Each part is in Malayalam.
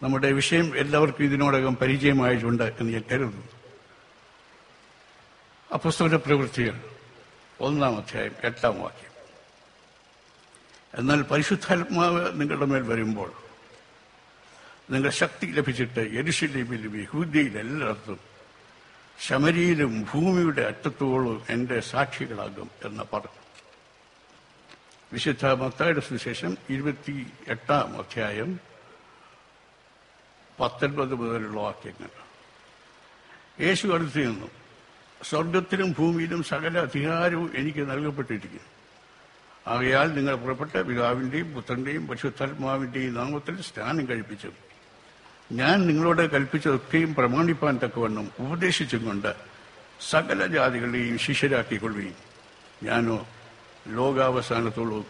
നമ്മുടെ വിഷയം എല്ലാവർക്കും ഇതിനോടകം പരിചയമായിട്ടുണ്ട് എന്ന് ഞാൻ കരുതുന്നു. അപ്പോസ്തല പ്രവൃത്തികൾ 1-ാം അധ്യായം 8-ാം വാക്യം. എന്നാൽ പരിശുദ്ധാത്മാവ് നിങ്ങളുടെ മേൽ വരുമ്പോൾ നിങ്ങൾ ശക്തി ലഭിച്ചിട്ട് യെരുശലേമിലും യഹൂദ്യയിലും എല്ലായിടത്തും ശമരിയിലും ഭൂമിയുടെ അറ്റത്തോളം എന്റെ സാക്ഷികളാകും എന്ന് പറഞ്ഞു. വിശുദ്ധ മത്തായിയുടെ സുവിശേഷം 28-ാം അധ്യായം 19 മുതലുള്ള വാക്യങ്ങൾ. യേശു അടുത്തു നിന്നു, സ്വർഗത്തിലും ഭൂമിയിലും സകല അധികാരവും എനിക്ക് നൽകപ്പെട്ടിരിക്കുന്നു. ആകയാൽ നിങ്ങൾ പുറപ്പെട്ട പിതാവിന്റെയും പുത്രന്റെയും പരിശുദ്ധാത്മാവിന്റെയും നാമത്തിൽ സ്നാനം കഴിപ്പിച്ചു ഞാൻ നിങ്ങളോട് കൽപ്പിച്ചതൊക്കെയും പ്രമാണിപ്പാൻ തക്കവണ്ണം ഉപദേശിച്ചും കൊണ്ട് സകല ജാതികളെയും ശിഷ്യരാക്കിക്കൊള്ളുകയും ഞാനോ ലോകാവസാനത്തോളം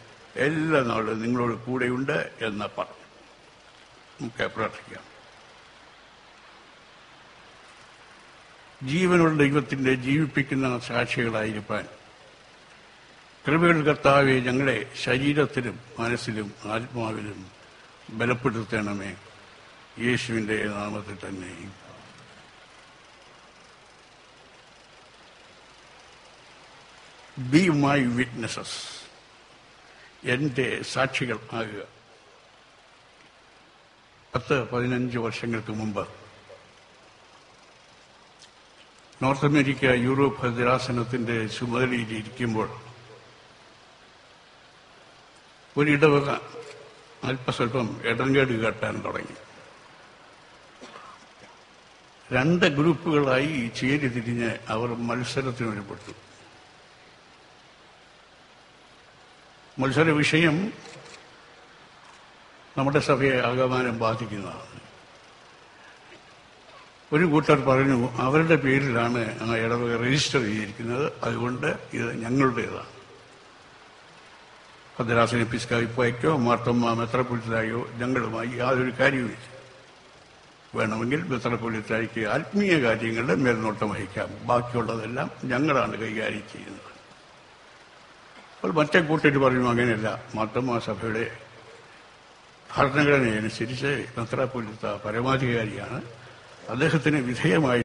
എല്ലാ നാളും നിങ്ങളോട് കൂടെയുണ്ട് എന്ന് പറഞ്ഞു. നമുക്ക് പ്രാർത്ഥിക്കാം. ജീവനുള്ള ദൈവത്തിന്റെ ജീവിപ്പിക്കുന്ന സാക്ഷികളായിരിക്കാൻ കൃപകൾ കർത്താവെ ഞങ്ങളെ ശരീരത്തിലും മനസ്സിലും ആത്മാവിലും ബലപ്പെടുത്തണമേ. യേശുവിന്റെ നാമത്തിൽ തന്നെ. ബി മൈ വിറ്റ്നസസ്, എന്റെ സാക്ഷികൾ ആകുക. 10-15 വർഷങ്ങൾക്ക് മുമ്പ് നോർത്ത് അമേരിക്ക യൂറോപ്പ് ഭദ്രാസനത്തിന്റെ ചുമതലയിലിരിക്കുമ്പോൾ ഒരിടവക അല്പസ്വല്പം ഇടങ്കേട് കാട്ടാൻ തുടങ്ങി. 2 ഗ്രൂപ്പുകളായി ചേരി തിരിഞ്ഞ് അവർ മത്സരത്തിന് ഏർപ്പെട്ടു. മത്സര വിഷയം നമ്മുടെ സഭയെ ആകമാനം ബാധിക്കുന്നതാണ്. ഒരു കൂട്ടർ പറഞ്ഞു അവരുടെ പേരിലാണ് ആ ഇടവക രജിസ്റ്റർ ചെയ്തിരിക്കുന്നത്, അതുകൊണ്ട് ഇത് ഞങ്ങളുടേതാണ്. ഭദ്രാസന എപ്പിസ്കോപ്പയ്ക്കോ മാർത്തോമാ മെത്രാപ്പൊലീത്തായോ ഞങ്ങളുമായി യാതൊരു കാര്യവുമില്ല. വേണമെങ്കിൽ മെത്രാപ്പൊലീത്തായ്ക്ക് ആത്മീയ കാര്യങ്ങളുടെ മേൽനോട്ടം വഹിക്കാം, ബാക്കിയുള്ളതെല്ലാം ഞങ്ങളാണ് കൈകാര്യം ചെയ്യുന്നത്. അപ്പോൾ മറ്റേ കൂട്ടർ പറഞ്ഞു അങ്ങനെയല്ല, മാർത്തോമാ സഭയുടെ ഭരണഘടനയനുസരിച്ച് മെത്രാപ്പൊലീത്ത പരമാധികാരിയാണ്, അദ്ദേഹത്തിന് വിധേയമായി